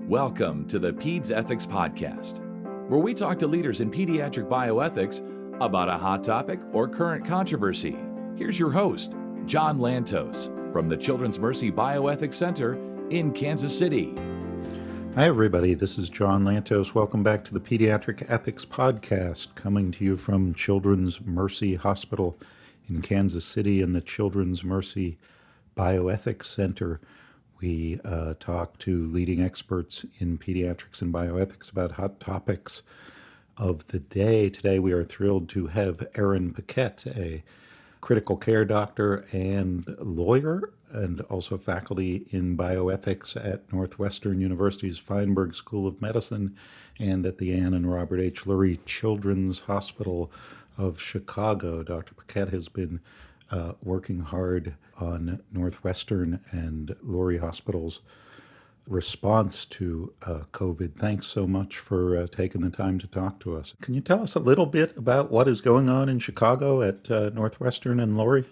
Welcome to the Peds Ethics Podcast, where we talk to leaders in pediatric bioethics about a hot topic or current controversy. Here's your host, John Lantos, from the Children's Mercy Bioethics Center in Kansas City. Hi, everybody. This is John Lantos. Welcome back to the Pediatric Ethics Podcast, coming to you from Children's Mercy Hospital in Kansas City and the Children's Mercy Bioethics Center. We talk to leading experts in pediatrics and bioethics about hot topics of the day. Today, we are thrilled to have Erin Paquette, a critical care doctor and lawyer, and also faculty in bioethics at Northwestern University's Feinberg School of Medicine and at the Ann and Robert H. Lurie Children's Hospital of Chicago. Dr. Paquette has been working hard on Northwestern and Lurie Hospital's response to COVID. Thanks so much for taking the time to talk to us. Can you tell us a little bit about what is going on in Chicago at Northwestern and Lurie?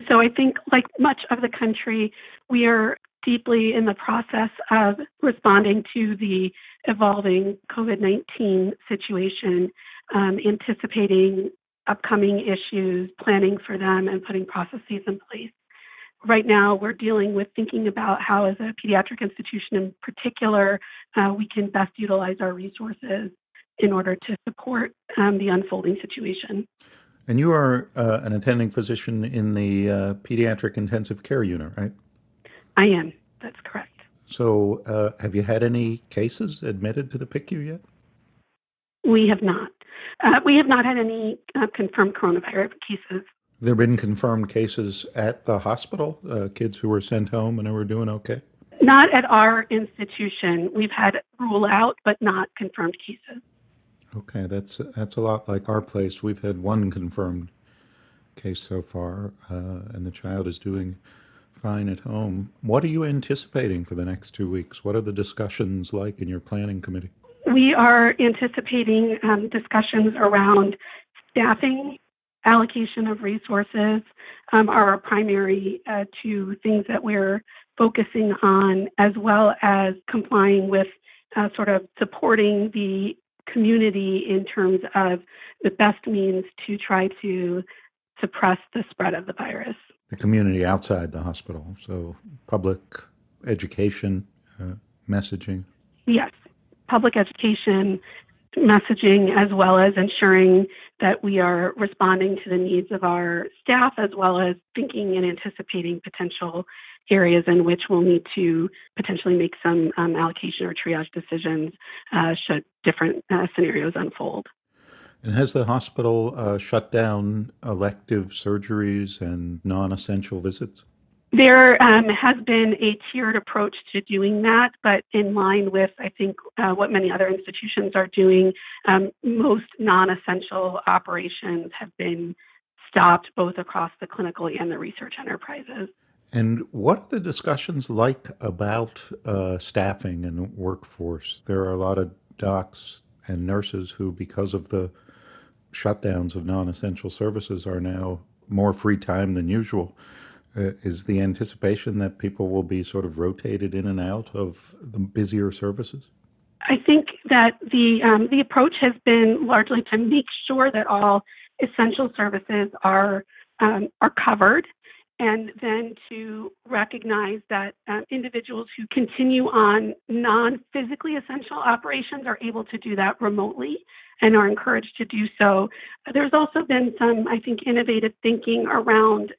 So I think, like much of the country, we are deeply in the process of responding to the evolving COVID-19 situation, anticipating upcoming issues, planning for them, and putting processes in place. Right now, we're dealing with thinking about how, as a pediatric institution in particular, we can best utilize our resources in order to support the unfolding situation. And you are an attending physician in the pediatric intensive care unit, right? I am. That's correct. So have you had any cases admitted to the PICU yet? We have not. We have not had any confirmed coronavirus cases. There have been confirmed cases at the hospital, kids who were sent home and who were doing okay? Not at our institution. We've had rule out, but not confirmed cases. Okay, that's a lot like our place. We've had one confirmed case so far, and the child is doing fine at home. What are you anticipating for the next 2 weeks? What are the discussions like in your planning committee? We are anticipating discussions around staffing, allocation of resources are our primary two things that we're focusing on, as well as complying with sort of supporting the community in terms of the best means to try to suppress the spread of the virus. The community outside the hospital, so public education, messaging. Yes, public education, messaging, as well as ensuring that we are responding to the needs of our staff, as well as thinking and anticipating potential areas in which we'll need to potentially make some allocation or triage decisions should different scenarios unfold. And has the hospital shut down elective surgeries and non-essential visits? There has been a tiered approach to doing that, but in line with, I think, what many other institutions are doing, most non-essential operations have been stopped both across the clinical and the research enterprises. And what are the discussions like about staffing and workforce? There are a lot of docs and nurses who, because of the shutdowns of non-essential services, are now more free time than usual. Is the anticipation that people will be sort of rotated in and out of the busier services? I think that the approach has been largely to make sure that all essential services are covered, and then to recognize that individuals who continue on non-physically essential operations are able to do that remotely and are encouraged to do so. There's also been some, I think, innovative thinking around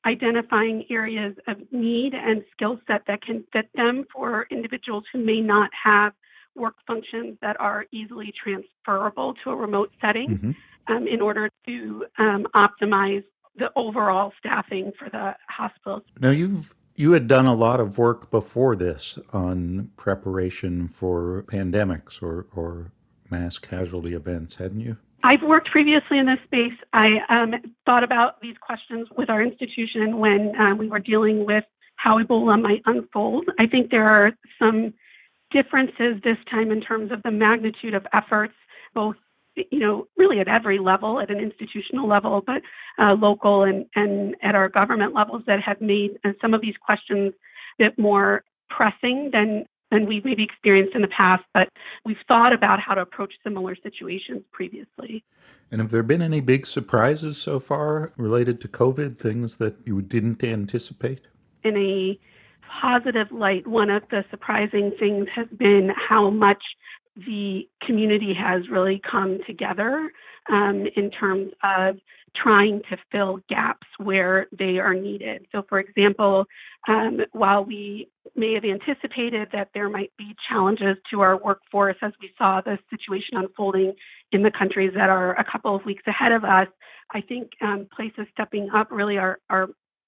identifying areas of need and skill set that can fit them for individuals who may not have work functions that are easily transferable to a remote setting, in order to optimize the overall staffing for the hospitals. Now, you had done a lot of work before this on preparation for pandemics or mass casualty events, hadn't you? I've worked previously in this space. I thought about these questions with our institution when we were dealing with how Ebola might unfold. I think there are some differences this time in terms of the magnitude of efforts, both really at every level, at an institutional level, but local and at our government levels, that have made some of these questions a bit more pressing than than we've maybe experienced in the past, but we've thought about how to approach similar situations previously. And have there been any big surprises so far related to COVID, things that you didn't anticipate? In a positive light, one of the surprising things has been how much the community has really come together in terms of trying to fill gaps where they are needed. So, for example, while we may have anticipated that there might be challenges to our workforce as we saw the situation unfolding in the countries that are a couple of weeks ahead of us, I think places stepping up really are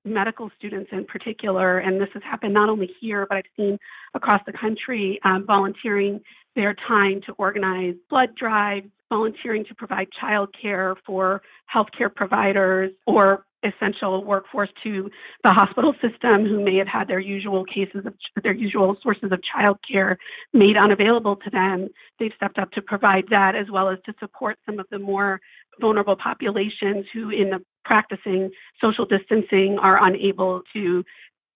medical students in particular, and this has happened not only here, but I've seen across the country, volunteering their time to organize blood drives, volunteering to provide childcare for healthcare providers or essential workforce to the hospital system who may have had their usual sources of childcare made unavailable to them. They've stepped up to provide that, as well as to support some of the more vulnerable populations who, in the practicing social distancing, are unable to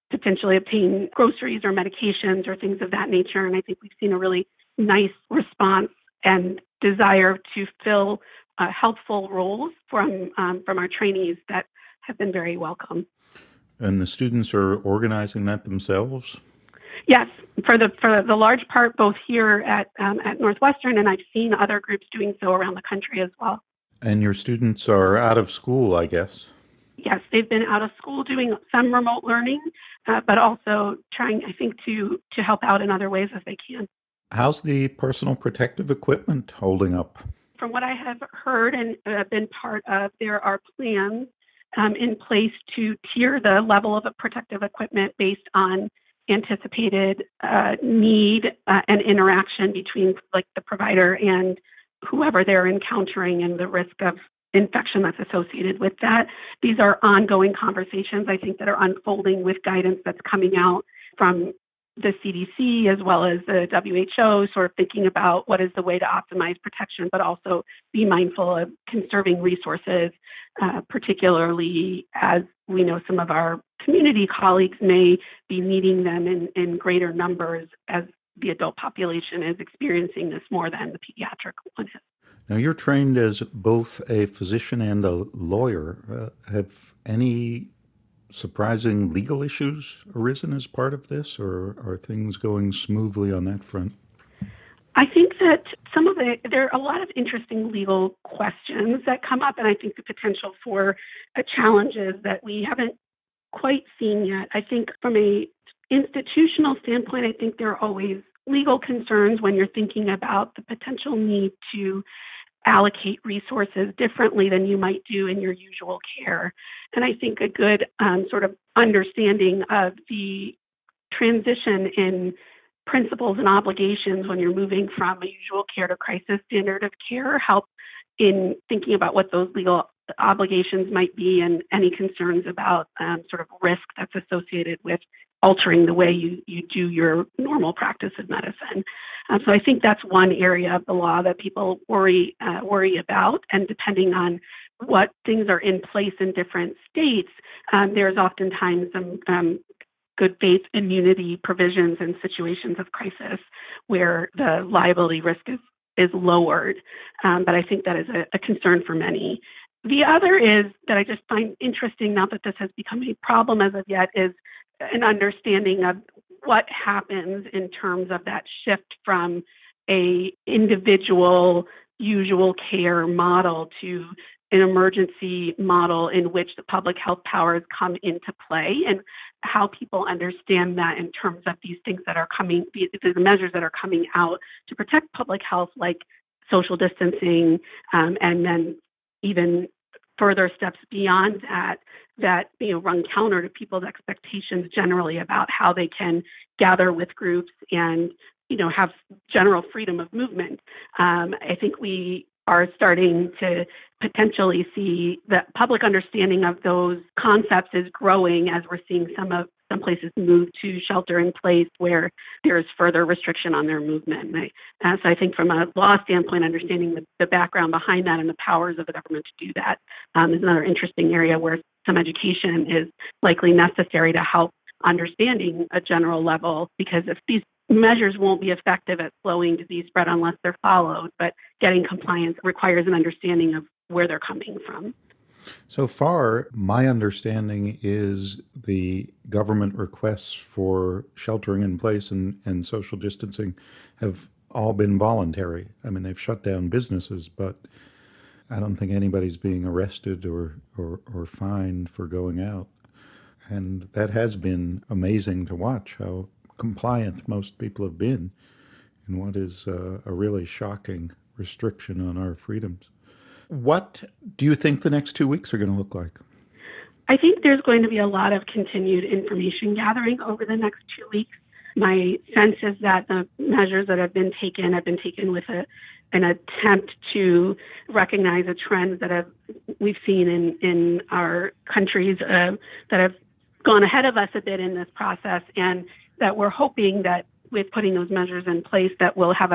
potentially obtain groceries or medications or things of that nature. And I think we've seen a really nice response and desire to fill helpful roles from our trainees that have been very welcome. And the students are organizing that themselves? Yes, for the large part, both here at Northwestern, and I've seen other groups doing so around the country as well. And your students are out of school, I guess? Yes, they've been out of school doing some remote learning, but also trying, I think, to help out in other ways as they can. How's the personal protective equipment holding up? From what I have heard and been part of, there are plans in place to tier the level of protective equipment based on anticipated need and interaction between like the provider and whoever they're encountering and the risk of infection that's associated with that. These are ongoing conversations, I think, that are unfolding with guidance that's coming out from the CDC as well as the WHO, sort of thinking about what is the way to optimize protection, but also be mindful of conserving resources, particularly as we know some of our community colleagues may be needing them in greater numbers as the adult population is experiencing this more than the pediatric one is. Now, you're trained as both a physician and a lawyer. Have any surprising legal issues arisen as part of this, or are things going smoothly on that front? I think that there are a lot of interesting legal questions that come up, and I think the potential for challenges that we haven't quite seen yet. I think from a institutional standpoint, I think there are always legal concerns when you're thinking about the potential need to allocate resources differently than you might do in your usual care. And I think a good sort of understanding of the transition in principles and obligations when you're moving from a usual care to crisis standard of care help in thinking about what those legal obligations might be and any concerns about sort of risk that's associated with altering the way you do your normal practice of medicine. So I think that's one area of the law that people worry about. And depending on what things are in place in different states, there's oftentimes some good faith immunity provisions in situations of crisis where the liability risk is lowered. But I think that is a concern for many. The other is that I just find interesting, not that this has become a problem as of yet, is an understanding of what happens in terms of that shift from a individual usual care model to an emergency model in which the public health powers come into play, and how people understand that in terms of these things that are coming, the measures that are coming out to protect public health, like social distancing, and then even further steps beyond that run counter to people's expectations generally about how they can gather with groups and have general freedom of movement. I think we are starting to potentially see that public understanding of those concepts is growing as we're seeing some places move to shelter in place where there is further restriction on their movement. So I think from a law standpoint, understanding the background behind that and the powers of the government to do that is another interesting area where some education is likely necessary to help understanding a general level, because if these measures won't be effective at slowing disease spread unless they're followed, but getting compliance requires an understanding of where they're coming from. So far, my understanding is the government requests for sheltering in place and social distancing have all been voluntary. I mean, they've shut down businesses, but I don't think anybody's being arrested or fined for going out. And that has been amazing to watch how compliant most people have been in what is a really shocking restriction on our freedoms. What do you think the next 2 weeks are going to look like? I think there's going to be a lot of continued information gathering over the next 2 weeks. My sense is that the measures that have been taken with an attempt to recognize a trend that we've seen in our countries that have gone ahead of us a bit in this process, and that we're hoping that with putting those measures in place that we'll have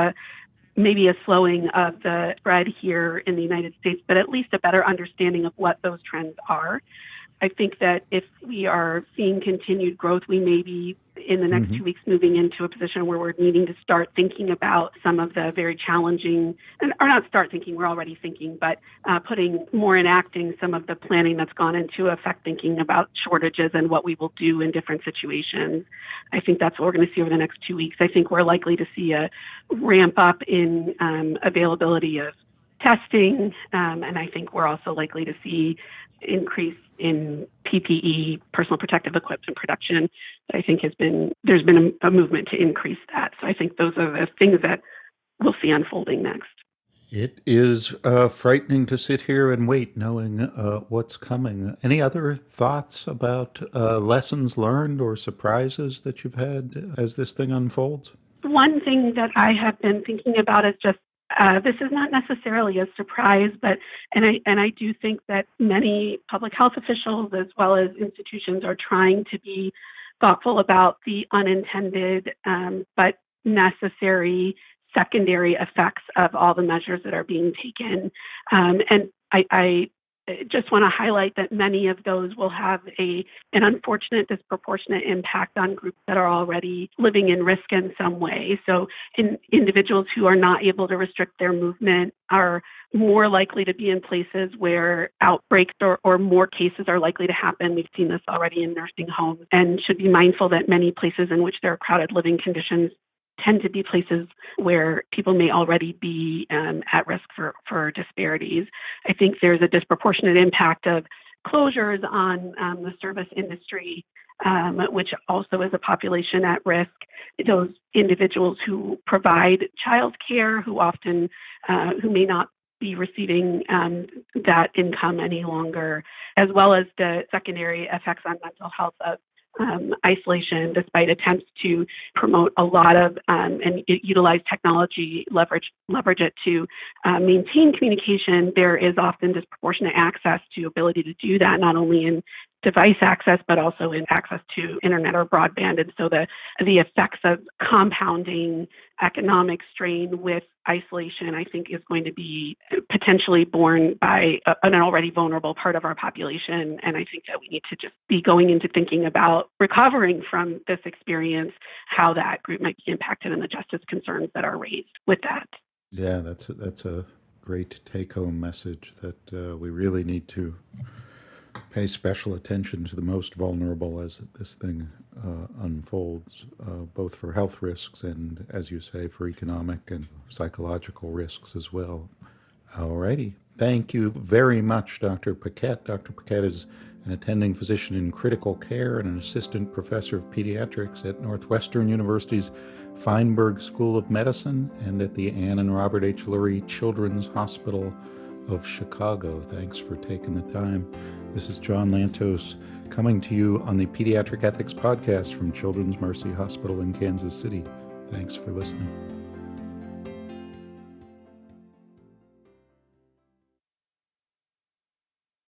maybe a slowing of the spread here in the United States, but at least a better understanding of what those trends are. I think that if we are seeing continued growth, we may be in the next 2 weeks moving into a position where we're needing to start thinking about some of the very challenging, or not start thinking, we're already thinking, but putting more enacting some of the planning that's gone into effect, thinking about shortages and what we will do in different situations. I think that's what we're going to see over the next 2 weeks. I think we're likely to see a ramp up in availability of testing, and I think we're also likely to see increase in PPE, personal protective equipment production. That I think there's been a movement to increase that. So I think those are the things that we'll see unfolding next. It is frightening to sit here and wait, knowing what's coming. Any other thoughts about lessons learned or surprises that you've had as this thing unfolds? One thing that I have been thinking about is just this is not necessarily a surprise, but I do think that many public health officials as well as institutions are trying to be thoughtful about the unintended but necessary secondary effects of all the measures that are being taken. And I just want to highlight that many of those will have an unfortunate disproportionate impact on groups that are already living in risk in some way. So individuals who are not able to restrict their movement are more likely to be in places where outbreaks or more cases are likely to happen. We've seen this already in nursing homes, and should be mindful that many places in which there are crowded living conditions tend to be places where people may already be at risk for disparities. I think there's a disproportionate impact of closures on the service industry, which also is a population at risk. Those individuals who provide childcare, who may not be receiving that income any longer, as well as the secondary effects on mental health of isolation, despite attempts to promote a lot of and utilize technology, leverage it to maintain communication. There is often disproportionate access to ability to do that, not only in device access, but also in access to internet or broadband. And so the effects of compounding economic strain with isolation, I think, is going to be potentially borne by an already vulnerable part of our population. And I think that we need to just be going into thinking about recovering from this experience, how that group might be impacted, and the justice concerns that are raised with that. Yeah, that's a great take-home message that we really need to pay special attention to the most vulnerable as this thing unfolds, both for health risks and, as you say, for economic and psychological risks as well. All righty. Thank you very much, Dr. Paquette. Dr. Paquette is an attending physician in critical care and an assistant professor of pediatrics at Northwestern University's Feinberg School of Medicine and at the Ann and Robert H. Lurie Children's Hospital of Chicago. Thanks for taking the time. This is John Lantos coming to you on the Pediatric Ethics Podcast from Children's Mercy Hospital in Kansas City. Thanks for listening.